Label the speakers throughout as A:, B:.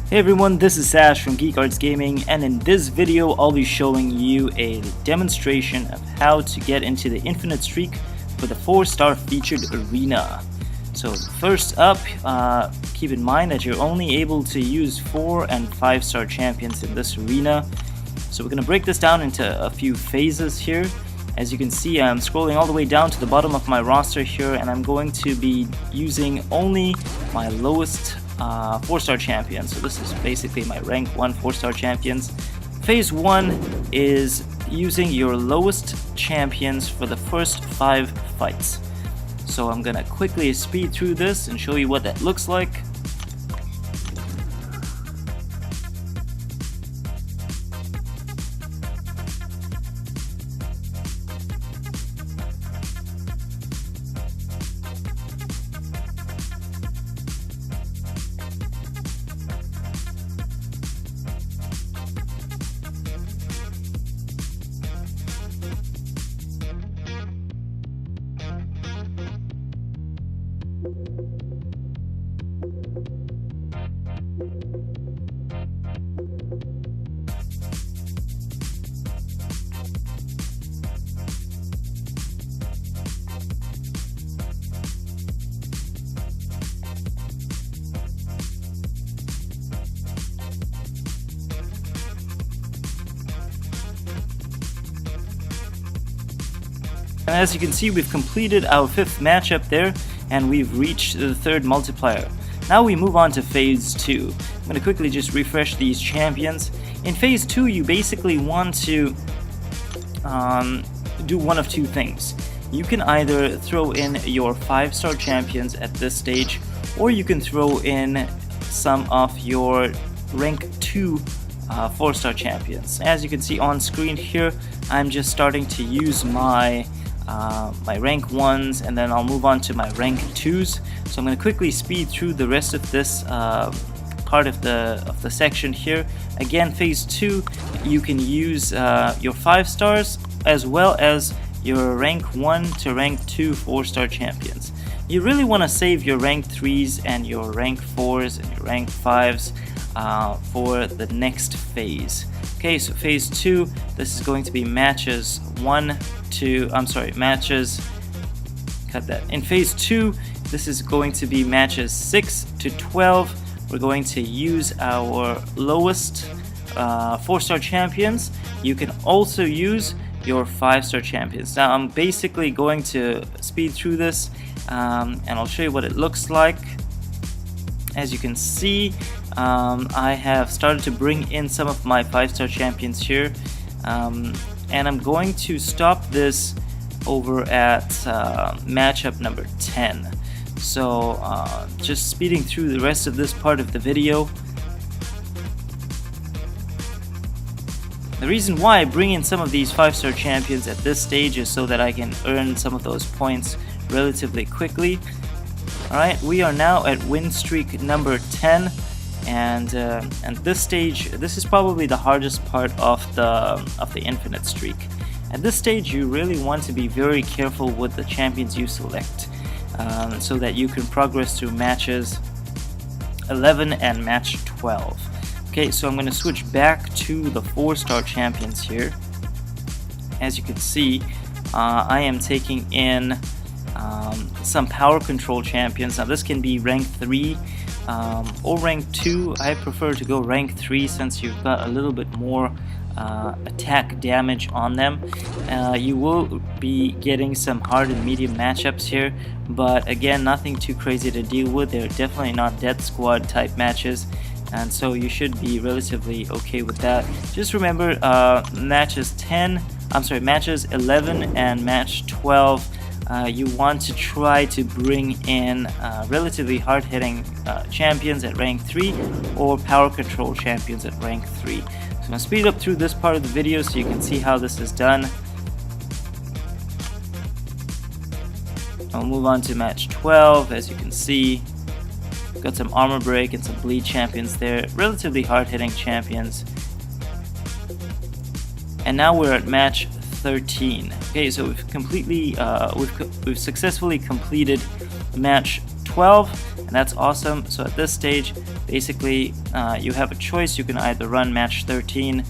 A: Hey everyone, this is Sash from Geek Arts Gaming, and in this video I'll be showing you a demonstration of how to get into the infinite streak for the 4-star featured arena. So first up, keep in mind that you're only able to use 4 and 5-star champions in this arena. So we're going to break this down into a few phases here. As you can see, I'm scrolling all the way down to the bottom of my roster here, and I'm going to be using only my lowest 4-star champions. So this is basically my rank 1 4-star champions. Phase 1 is using your lowest champions for the first 5 fights. So I'm gonna quickly speed through this and show you what that looks like. And as you can see, we've completed our 5th matchup there, and we've reached the 3rd multiplier. Now we move on to phase 2. I'm going to quickly just refresh these champions. In phase 2, you basically want to do one of two things. You can either throw in your 5-star champions at this stage, or you can throw in some of your rank 2 4-star champions. As you can see on screen here, I'm just starting to use my rank 1s, and then I'll move on to my rank 2s. So I'm going to quickly speed through the rest of this part of the section here. Again, phase 2, you can use your 5 stars as well as your rank 1 to rank 2 4-star champions. You really want to save your rank 3s and your rank 4s and your rank 5s for the next phase. Okay, so phase 2, this is going to be matches in phase 2, this is going to be matches 6 to 12. We're going to use our lowest 4-star champions. You can also use your 5-star champions. Now I'm basically going to speed through this, and I'll show you what it looks like. As you can see, I have started to bring in some of my 5-star champions here, and I'm going to stop this over at matchup number 10. So just speeding through the rest of this part of the video. The reason why I bring in some of these 5-star champions at this stage is so that I can earn some of those points relatively quickly. Alright, we are now at win streak number 10, and this stage, this is probably the hardest part of the infinite streak. At this stage, you really want to be very careful with the champions you select, so that you can progress through matches 11 and match 12. Okay, so I'm going to switch back to the 4-star champions here. As you can see, I am taking in some power control champions. Now this can be rank 3 or rank 2. I prefer to go rank 3 since you've got a little bit more attack damage on them. You will be getting some hard and medium matchups here, but again, nothing too crazy to deal with. They're definitely not death squad type matches, and so you should be relatively okay with that. Just remember, matches 11 and match 12, you want to try to bring in relatively hard-hitting champions at rank 3 or power control champions at rank 3. So I'm going to speed up through this part of the video so you can see how this is done. I'll move on to match 12. As you can see, got some armor break and some bleed champions there, relatively hard-hitting champions. And now we're at match 13. Okay, so we've successfully completed match 12, and that's awesome. So at this stage, basically you have a choice. You can either run match 13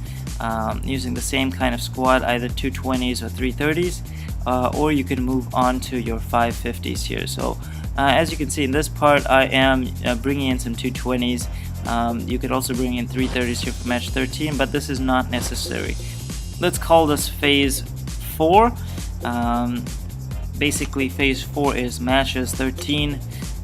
A: using the same kind of squad, either 220s or 330s, or you can move on to your 550s here. So as you can see in this part, I am bringing in some 220s. You could also bring in 330s here for match 13, but this is not necessary. Let's call this phase 4. Basically phase 4 is matches 13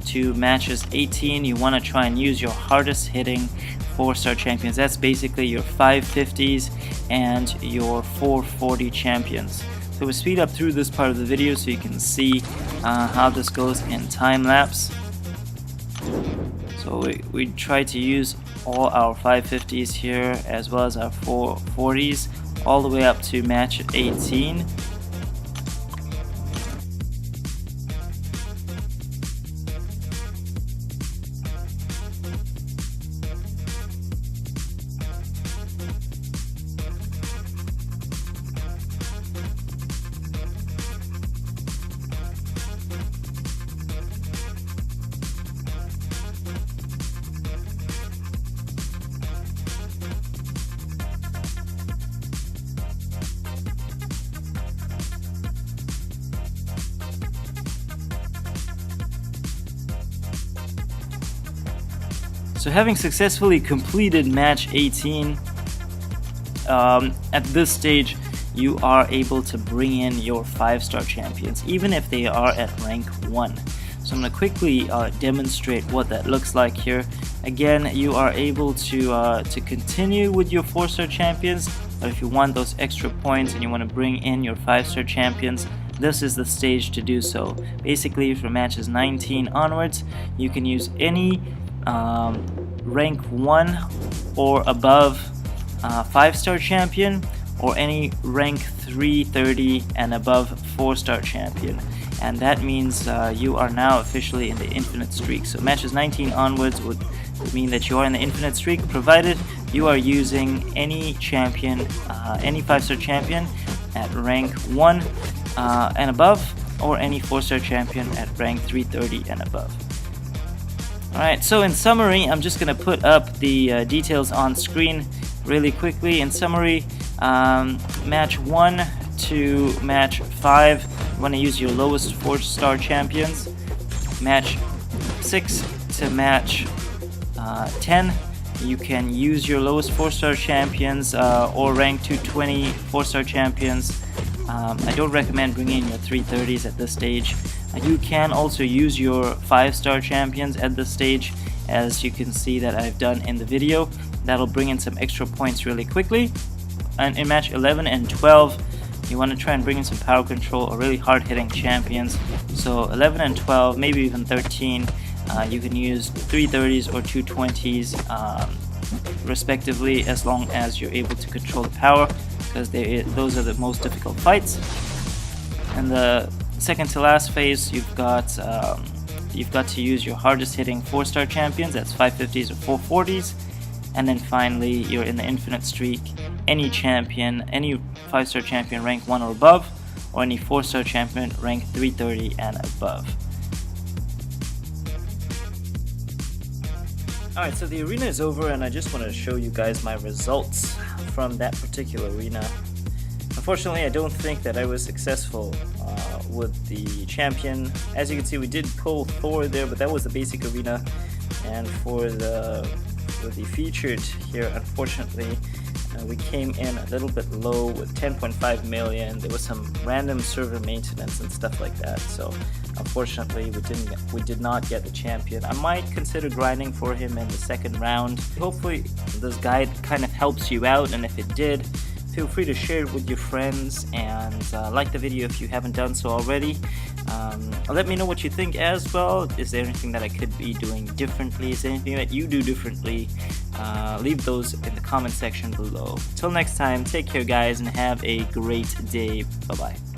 A: to matches 18. You want to try and use your hardest hitting 4-star champions. That's basically your 550s and your 440 champions. So we'll speed up through this part of the video so you can see how this goes in time lapse. So we try to use all our 550s here as well as our 440s all the way up to match 18. So having successfully completed match 18, at this stage you are able to bring in your 5-star champions, even if they are at rank 1. So I'm going to quickly demonstrate what that looks like here. Again, you are able to continue with your 4-star champions, but if you want those extra points and you want to bring in your 5-star champions, this is the stage to do so. Basically, from matches 19 onwards, you can use any rank 1 or above 5-star champion, or any rank 330 and above 4-star champion, and that means you are now officially in the infinite streak. So matches 19 onwards would mean that you are in the infinite streak, provided you are using any champion, any 5-star champion at rank 1 and above, or any 4-star champion at rank 330 and above. Alright, so in summary, I'm just going to put up the details on screen really quickly. In summary, match 1 to match 5, you want to use your lowest 4-star champions. Match 6 to match 10, you can use your lowest 4-star champions or rank 220 4-star champions. I don't recommend bringing in your 330s at this stage. You can also use your 5-star champions at this stage, as you can see that I've done in the video. That'll bring in some extra points really quickly. And in match 11 and 12, you want to try and bring in some power control or really hard hitting champions. So 11 and 12, maybe even 13, you can use 330s or 220s respectively, as long as you're able to control the power, because those are the most difficult fights. And the second to last phase, you've got to use your hardest hitting 4-star champions. That's 550s or 440s. And then finally, you're in the infinite streak. Any champion, any 5-star champion rank 1 or above, or any 4-star champion rank 330 and above. Alright, so the arena is over, and I just want to show you guys my results from that particular arena. Unfortunately, I don't think that I was successful with the champion. As you can see, we did pull Thor there, but that was the basic arena. And for the featured here, unfortunately, we came in a little bit low with 10.5 million. There was some random server maintenance and stuff like that. So unfortunately, we did not get the champion. I might consider grinding for him in the second round. Hopefully, this guide kind of helps you out, and if it did, feel free to share it with your friends, and like the video if you haven't done so already. Let me know what you think as well. Is there anything that I could be doing differently? Is there anything that you do differently? Leave those in the comment section below. Till next time, take care guys, and have a great day. Bye bye.